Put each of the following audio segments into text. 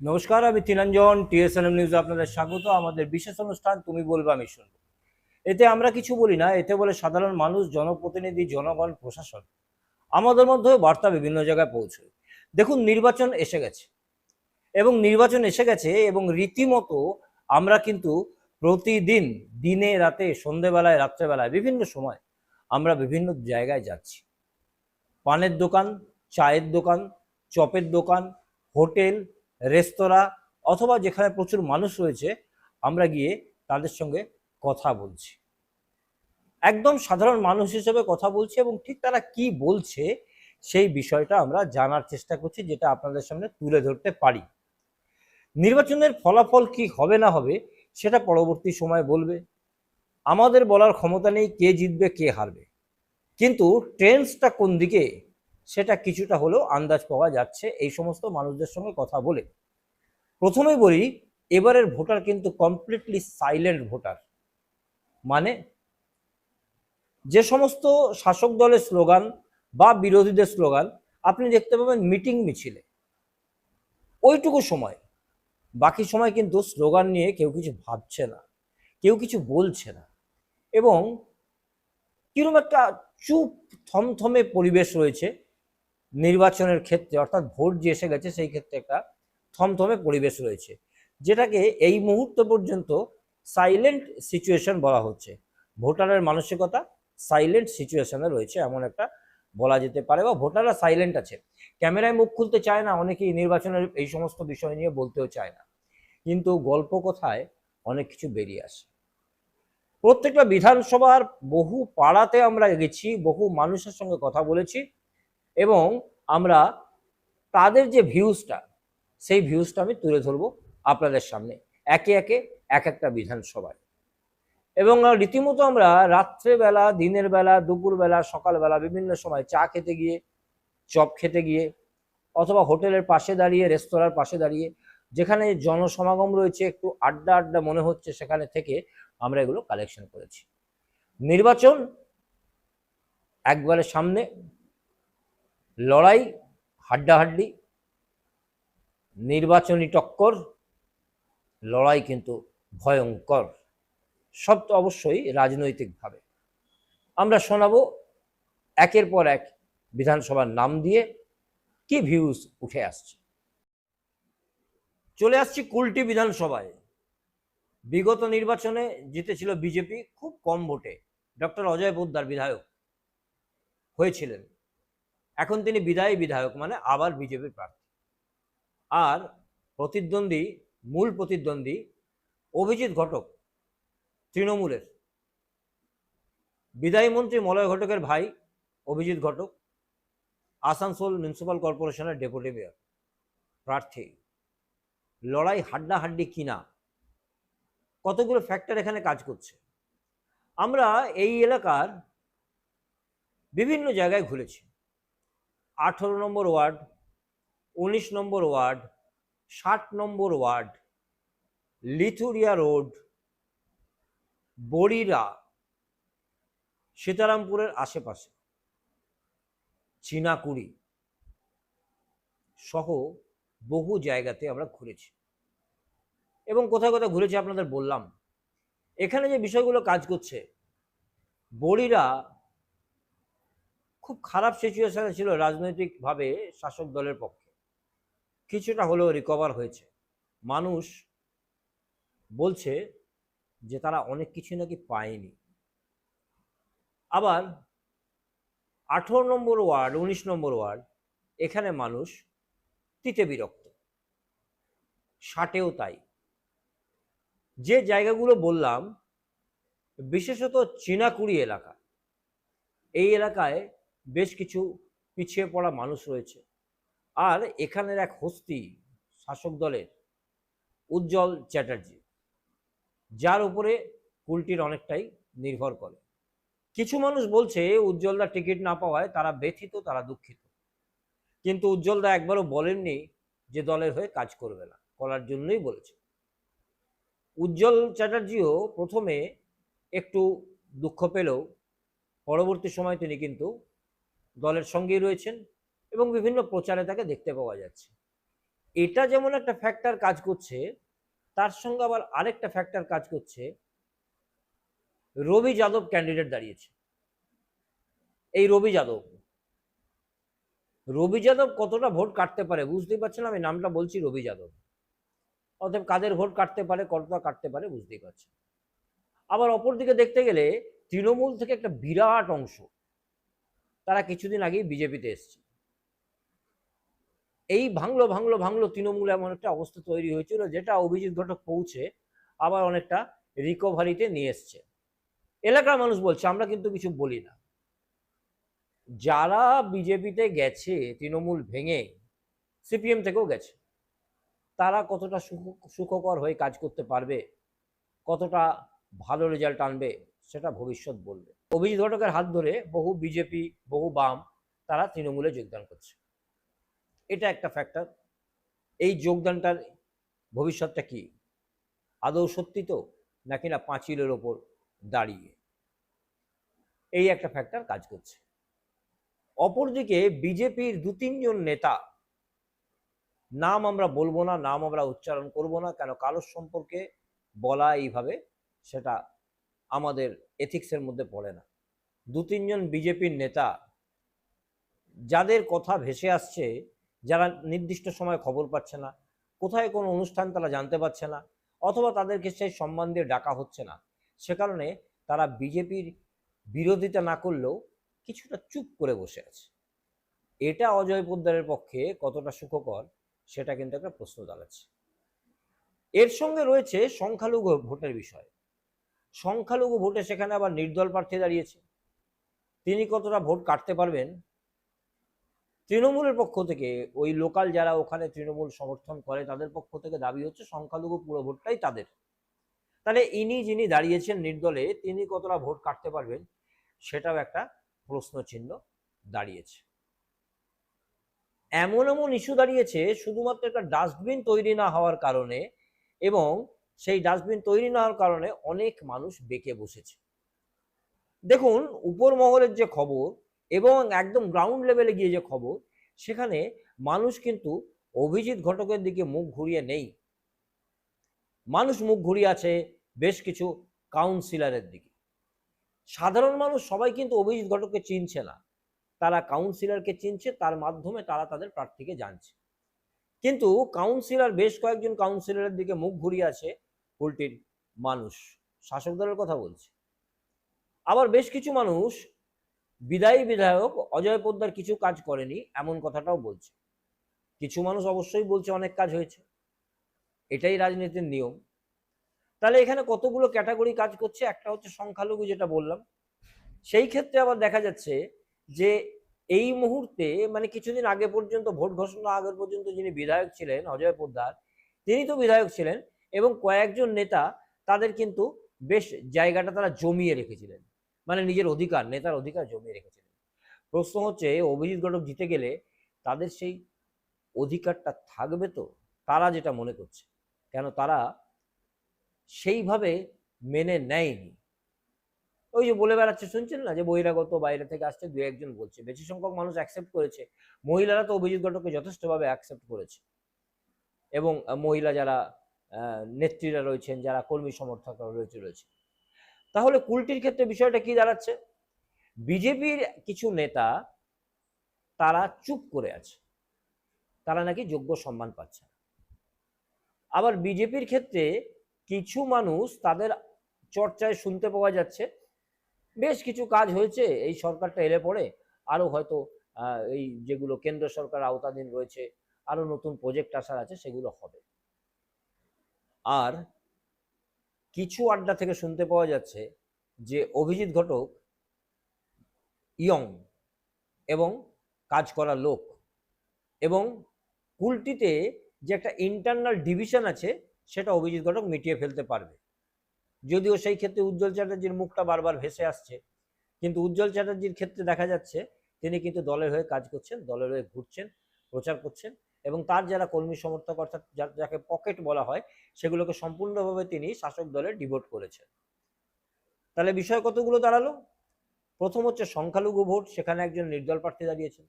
নমস্কার, আমি তিলাঞ্জন টিএসএনএম নিউজে আপনাদের স্বাগত। আমাদের বিশেষ অনুষ্ঠান তুমি বলবে আমি শুনবো। এতে আমরা কিছু বলি না, এতে বলে সাধারণ মানুষ, জনপ্রতিনিধি, জনগণ, প্রশাসন। আমাদের মধ্যে বার্তা বিভিন্ন জায়গায় পৌঁছয়। দেখুন, নির্বাচন এসে গেছে এবং রীতিমতো আমরা কিন্তু প্রতিদিন দিনে রাতে সন্ধেবেলায় রাত্রেবেলায় বিভিন্ন সময় আমরা বিভিন্ন জায়গায় যাচ্ছি। পানের দোকান, চায়ের দোকান, চপের দোকান, হোটেল, রেস্তোরাঁ অথবা যেখানে প্রচুর মানুষ রয়েছে আমরা গিয়ে তাদের সঙ্গে কথা বলছি। একদম সাধারণ মানুষ হিসেবে কথা বলছি এবং ঠিক তারা কি বলছে সেই বিষয়টা আমরা জানার চেষ্টা করছি, যেটা আপনাদের সামনে তুলে ধরতে পারি। নির্বাচনের ফলাফল কি হবে না হবে সেটা পরবর্তী সময় বলবে। আমাদের বলার ক্ষমতা নেই কে জিতবে কে হারবে, কিন্তু ট্রেন্ডসটা কোন দিকে সেটা কিছুটা হলেও আন্দাজ পাওয়া যাচ্ছে এই সমস্ত মানুষদের সঙ্গে কথা বলে। প্রথমেই বলি, এবারের ভোটার কিন্তু কমপ্লিটলি সাইলেন্ট ভোটার। মানে যে সমস্ত শাসক দলের স্লোগান বা বিরোধীদের স্লোগান আপনি দেখতে পাবেন মিটিং মিছিলে, ওইটুকু সময়, বাকি সময় কিন্তু স্লোগান নিয়ে কেউ কিছু ভাবছে না, কেউ কিছু বলছে না, এবং কিরকম একটা চুপ থমথমে পরিবেশ রয়েছে নির্বাচনের ক্ষেত্রে। অর্থাৎ ভোট যে এসে গেছে সেই ক্ষেত্রে একটা থমথমে পরিবেশ রয়েছে, যেটাকে এই মুহূর্ত পর্যন্ত সাইলেন্ট সিচুয়েশন বলা হচ্ছে। ভোটারের মানসিকতা সাইলেন্ট সিচুয়েশনে রয়েছে এমন একটা বলা যেতে পারে, বা ভোটাররা সাইলেন্ট আছে। ক্যামেরায় মুখ খুলতে চায় না অনেকেই, নির্বাচনের এই সমস্ত বিষয় নিয়ে বলতেও চায় না, কিন্তু গল্প কথায় অনেক কিছু বেরিয়ে আসে। প্রত্যেকটা বিধানসভার বহু পাড়াতে আমরা গেছি, বহু মানুষের সঙ্গে কথা বলেছি, এবং আমরা তাদের যে ভিউজটা সেই ভিউজটা আমি তুলে ধরবো আপনাদের সামনে একে একে এক একটা বিধানসভায়। এবং রীতিমতো আমরা রাত্রেবেলা, দিনের বেলা, দুপুরবেলা, সকালবেলা বিভিন্ন সময় চা খেতে গিয়ে, চপ খেতে গিয়ে, অথবা হোটেলের পাশে দাঁড়িয়ে, রেস্তোরাঁর পাশে দাঁড়িয়ে, যেখানে জনসমাগম রয়েছে, একটু আড্ডা আড্ডা মনে হচ্ছে সেখানে থেকে আমরা এগুলো কালেকশন করেছি। নির্বাচন একবারে সামনে, লড়াই, হাড্ডাহাড্ডি, নির্বাচনী টক্কর, লড়াই কিন্তু ভয়ঙ্কর। সব তো অবশ্যই রাজনৈতিকভাবে। আমরা শোনাবো একের পর এক বিধানসভার নাম দিয়ে কি ভিউজ উঠে আসছে। চলে আসছি কুলটি বিধানসভায়। বিগত নির্বাচনে জিতেছিল বিজেপি খুব কম ভোটে। ডক্টর অজয় পোদ্দার বিধায়ক হয়েছিলেন, এখন তিনি বিদায়ী বিধায়ক, মানে আবার বিজেপির প্রার্থী। আর প্রতিদ্বন্দ্বী, মূল প্রতিদ্বন্দ্বী অভিজিৎ ঘটক, তৃণমূলের। বিদায়ী মন্ত্রী মলয় ঘটকের ভাই অভিজিৎ ঘটক আসানসোল মিউনিসিপ্যাল কর্পোরেশনের ডেপুটি মেয়র প্রার্থী। লড়াই হাড্ডাহাড্ডি কিনা, কতগুলো ফ্যাক্টর এখানে কাজ করছে। আমরা এই এলাকার বিভিন্ন জায়গায় ঘুরেছি। 18 নম্বর ওয়ার্ড, 19 নম্বর ওয়ার্ড, 60 নম্বর ওয়ার্ড, লিথুরিয়া রোড, বড়িরা, সীতারামপুরের আশেপাশে, চিনাকুড়ি সহ বহু জায়গাতে আমরা ঘুরেছি, এবং কোথায় কোথায় ঘুরেছি আপনাদের বললাম। এখানে যে বিষয়গুলো কাজ করছে, বড়িরা খুব খারাপ সিচুয়েশনে ছিল রাজনৈতিকভাবে শাসক দলের পক্ষে, কিছুটা হলেও রিকভার হয়েছে। মানুষ বলছে যে তারা অনেক কিছু নাকি পায়নি। আবার 18 নম্বর ওয়ার্ড, 19 নম্বর ওয়ার্ড, এখানে মানুষ তিতে বিরক্ত, 60-এও তাই। যে জায়গাগুলো বললাম, বিশেষত চিনাকুড়ি এলাকা, এই এলাকায় বেশ কিছু পিছিয়ে পড়া মানুষ রয়েছে। আর এখানের এক হস্তি শাসক দলের উজ্জ্বল চ্যাটার্জি, যার উপরে কুলটির অনেকটাই নির্ভর করে। কিছু মানুষ বলছে উজ্জ্বলদা টিকিট না পাওয়ায় তারা ব্যথিত, তারা দুঃখিত, কিন্তু উজ্জ্বলদা একবারও বলেননি যে দলের হয়ে কাজ করবে না, করার জন্যই বলেছে। উজ্জ্বল চ্যাটার্জিও প্রথমে একটু দুঃখ পেলেও পরবর্তী সময় তিনি কিন্তু দলের সঙ্গেই রয়েছেন, এবং বিভিন্ন প্রচারে তাকে দেখতে পাওয়া যাচ্ছে। এটা যেমন একটা ফ্যাক্টর কাজ করছে, তার সঙ্গে আবার আরেকটা ফ্যাক্টর কাজ করছে। রবি যাদব ক্যান্ডিডেট দাঁড়িয়েছে। এই রবি যাদব কতটা ভোট কাটতে পারে বুঝতেই পারছেন, আমি নামটা বলছি রবি যাদব। অতএব কাদের ভোট কাটতে পারে, কতটা কাটতে পারে বুঝতেই পারছেন। আবার অপরদিকে দেখতে গেলে তৃণমূল থেকে একটা বিরাট অংশ, তারা কিছুদিন আগেই বিজেপিতে এসছে। এই ভাঙলো ভাঙলো ভাঙলো তৃণমূল এমন একটা অবস্থা তৈরি হয়েছিল, যেটা অভিজিৎ ঘটক পৌঁছে আবার অনেকটা রিকভারিতে নিয়ে এসছে। এলাকার মানুষ বলছে, আমরা কিন্তু কিছু বলি না। যারা বিজেপিতে গেছে তৃণমূল ভেঙে, সিপিএম থেকেও গেছে, তারা কতটা সুখকর হয়ে কাজ করতে পারবে, কতটা ভালো রেজাল্ট আনবে, সেটা ভবিষ্যৎ বলবে। অভিজিৎ ঘটকের হাত ধরে বহু বিজেপি, বহু বাম তারা তৃণমূলে যোগদান করছে। এটা একটা ফ্যাক্টর। এই যোগদানটার ভবিষ্যৎটা কি, আদৌ সত্যি তো, নাকি না পাঁচিলের ওপর দাঁড়িয়ে, এই একটা ফ্যাক্টর কাজ করছে। অপরদিকে বিজেপির 2-3 জন নেতা, নাম আমরা বলবো না, নাম আমরা উচ্চারণ করব না, কেন কারোর সম্পর্কে বলা এইভাবে সেটা আমাদের এথিক্সের মধ্যে পড়ে না। 2-3 জন বিজেপির নেতা, যাদের কথা ভেসে আসছে, যারা নির্দিষ্ট সময় খবর পাচ্ছে না, কোথায় কোনো অনুষ্ঠান তারা জানতে পারছে না, অথবা তাদেরকে সেই সম্মান দিয়ে ডাকা হচ্ছে না, সে কারণে তারা বিজেপির বিরোধিতা না করলেও কিছুটা চুপ করে বসে আছে। এটা অজয় পোদ্দারের পক্ষে কতটা সুখকর, সেটা কিন্তু একটা প্রশ্ন দাঁড়াচ্ছে। এর সঙ্গে রয়েছে সংখ্যালঘু ভোটের বিষয়। সংখ্যালঘু ভোটে সেখানে আবার নির্দল প্রার্থী দাঁড়িয়েছে, তিনি কতটা ভোট কাটতে পারবেন। তৃণমূলের পক্ষ থেকে, ওই লোকাল যারা ওখানে তৃণমূল সমর্থন করে, তাদের পক্ষ থেকে দাবি হচ্ছে সংখ্যালঘু পুরো ভোটটাই তাদের। তাহলে ইনি যিনি দাঁড়িয়েছেন নির্দলে, তিনি কতটা ভোট কাটতে পারবেন, সেটাও একটা প্রশ্ন চিহ্ন দাঁড়িয়েছে। এমন এমন ইস্যু দাঁড়িয়েছে শুধুমাত্র একটা ডাস্টবিন তৈরি না হওয়ার কারণে, এবং সেই ডাস্টবিন তৈরি না হওয়ার কারণে অনেক মানুষ বেঁকে বসেছে। দেখুন, উপর মহলের যে খবর এবং একদম গ্রাউন্ড লেভেলে গিয়ে যে খবর, সেখানে মানুষ কিন্তু অভিজিৎ ঘটকের দিকে মুখ ঘুরিয়ে নেই। মানুষ মুখ ঘুরিয়ে আছে বেশ কিছু কাউন্সিলরের দিকে। সাধারণ মানুষ সবাই কিন্তু অভিজিৎ ঘটককে চিনছে না, তারা কাউন্সিলরকে চিনছে, তার মাধ্যমে তারা তাদের প্রার্থীকে জানছে। কিন্তু কাউন্সিলর, বেশ কয়েকজন কাউন্সিলরের দিকে মুখ ঘুরিয়ে আছে কুলটির মানুষ, শাসক দলের কথা বলছে। আবার বেশ কিছু মানুষ বিদায়ী বিধায়ক অজয় পোদ্দার কিছু কাজ করেনি এমন কথাটাও বলছে। কিছু মানুষ অবশ্যই বলছে অনেক কাজ হয়েছে, এটাই রাজনীতির নিয়ম। তাহলে এখানে কতগুলো ক্যাটাগরি কাজ করছে। একটা হচ্ছে সংখ্যালঘু, যেটা বললাম। সেই ক্ষেত্রে আবার দেখা যাচ্ছে যে এই মুহূর্তে, মানে কিছুদিন আগে পর্যন্ত, ভোট ঘোষণা আগের পর্যন্ত যিনি বিধায়ক ছিলেন অজয় পোদ্দার, তিনি তো বিধায়ক ছিলেন, এবং কয়েকজন নেতা তাদের কিন্তু বেশ জায়গাটা তারা জমিয়ে রেখেছিলেন, মানে নিজের অধিকার, নেতার অধিকার জমিয়ে রেখেছিলেন। প্রশ্ন হচ্ছে, অভিজিৎ ঘটক জিতে গেলে তাদের সেই অধিকারটা থাকবে তো, তারা যেটা মনে করছে, কেন তারা সেইভাবে মেনে নেয়নি। ওই যে বলে বেড়াচ্ছে, শুনছেন না, যে বহিরাগত, বাইরে থেকে আসছে, 2-1 জন বলছে, বেশি সংখ্যক মানুষ অ্যাকসেপ্ট করেছে। মহিলারা তো অভিজিৎ ঘটককে যথেষ্টভাবে অ্যাকসেপ্ট করেছে, এবং মহিলা যারা নেত্রীরা রয়েছেন, যারা কর্মী সমর্থকরা রয়েছে। তাহলে কুলটির ক্ষেত্রে বিষয়টা কি দাঁড়াচ্ছে, বিজেপির কিছু নেতা তারা চুপ করে আছে, তারা নাকি যোগ্য সম্মান পাচ্ছে না। আবার বিজেপির ক্ষেত্রে কিছু মানুষ, তাদের চর্চায় শুনতে পাওয়া যাচ্ছে বেশ কিছু কাজ হয়েছে এই সরকারটা এলে পরে, আরো হয়তো এই যেগুলো কেন্দ্র সরকার আওতাধীন রয়েছে, আরো নতুন প্রজেক্ট আসার আছে, সেগুলো হবে। আর কিছু আড্ডা থেকে শুনতে পাওয়া যাচ্ছে যে অভিজিৎ ঘটক ইয়ং এবং কাজ করা লোক, এবং কুলটিতে যে একটা ইন্টারনাল ডিভিশন আছে, সেটা অভিজিৎ ঘটক মিটিয়ে ফেলতে পারবে। যদিও সেই ক্ষেত্রে উজ্জ্বল চ্যাটার্জির মুখটা বারবার ভেসে আসছে, কিন্তু উজ্জ্বল চ্যাটার্জির ক্ষেত্রে দেখা যাচ্ছে তিনি কিন্তু দলের হয়ে কাজ করছেন, দলের হয়ে ঘুরছেন, প্রচার করছেন, এবং তার যারা কর্মী সমর্থক, অর্থাৎ যাকে পকেট বলা হয়, সেগুলোকে সম্পূর্ণভাবে তিনি শাসক দলে ডিভোট করেছেন। তাহলে বিষয় কতগুলো দাঁড়ালো। প্রথম হচ্ছে সংখ্যালঘু ভোট, সেখানে একজন নির্দল প্রার্থী দাঁড়িয়েছেন।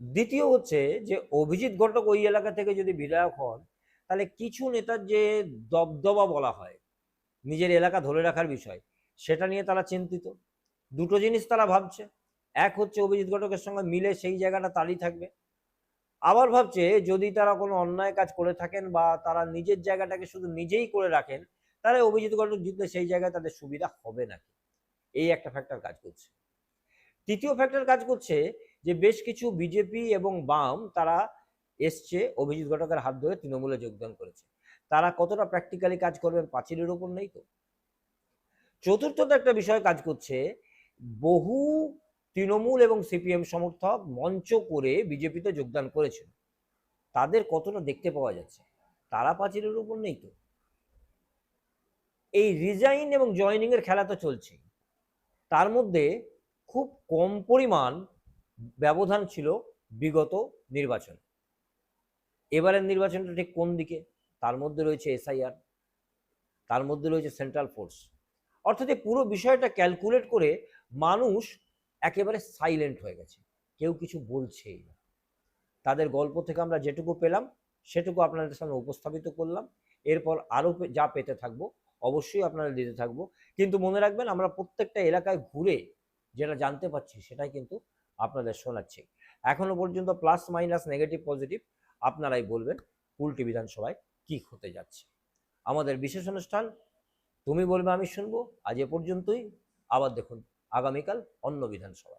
দ্বিতীয় হচ্ছে যে অভিজিৎ ঘটক ওই এলাকা থেকে যদি বিধায়ক হন, তাহলে কিছু নেতার যে দবদবা বলা হয়, নিজের এলাকা ধরে রাখার বিষয়, সেটা নিয়ে তারা চিন্তিত। দুটো জিনিস তারা ভাবছে, এক হচ্ছে অভিজিৎ ঘটকের সঙ্গে মিলে সেই জায়গাটা তারই থাকবে, আবার ভাবছে যদি তারা কোনো অন্যায় কাজ করে থাকেন বা তারা নিজের জায়গাটাকে শুধু নিজেই করে রাখেন, তাহলে অভিজিৎ ঘটক জিতলে সেই জায়গায় তাদের সুবিধা হবে নাকি, এই একটা ফ্যাক্টর কাজ করছে। তৃতীয় ফ্যাক্টর কাজ করছে যে বেশ কিছু বিজেপি এবং বাম তারা এসছে অভিজিৎ ঘটকের হাত ধরে তৃণমূলে যোগদান করেছে, তারা কতটা প্র্যাকটিক্যালি কাজ করবেন পাঁচিলের ওপর নেই তো। চতুর্থত একটা বিষয় কাজ করছে, বহু তৃণমূল এবং সিপিএম সমর্থক মঞ্চ করে বিজেপিতে যোগদান করেছিল, তাদের কতটা দেখতে পাওয়া যাচ্ছে, তারা পাঁচিলের উপর নেই তো। এই রিজাইন এবং জয়নিং এর খেলা তো চলছেই, তার মধ্যে খুব কম পরিমাণ ব্যবধান ছিল বিগত নির্বাচন। এবারের নির্বাচনটা ঠিক কোন দিকে, তার মধ্যে রয়েছে এসআইআর, তার মধ্যে রয়েছে সেন্ট্রাল ফোর্স, অর্থাৎ এই পুরো বিষয়টা ক্যালকুলেট করে মানুষ একেবারে সাইলেন্ট হয়ে গেছে, কেউ কিছু বলছেই না। তাদের গল্প থেকে আমরা যেটুকু পেলাম সেটুকু আপনাদের সামনে উপস্থাপিত করলাম, এরপর আরও যা পেতে থাকবো অবশ্যই আপনারা দিতে থাকবো। কিন্তু মনে রাখবেন, আমরা প্রত্যেকটা এলাকায় ঘুরে যেটা জানতে পারছি সেটাই কিন্তু আপনাদের শোনাচ্ছি। এখনো পর্যন্ত প্লাস মাইনাস নেগেটিভ পজিটিভ আপনারাই বলবেন কুলটি বিধানসভায় কি হতে যাচ্ছে। আমাদের বিশেষ অনুষ্ঠান তুমি বলবে আমি শুনবো আজ এ পর্যন্তই, আবার দেখুন আগামীকাল অন্য বিধানসভা।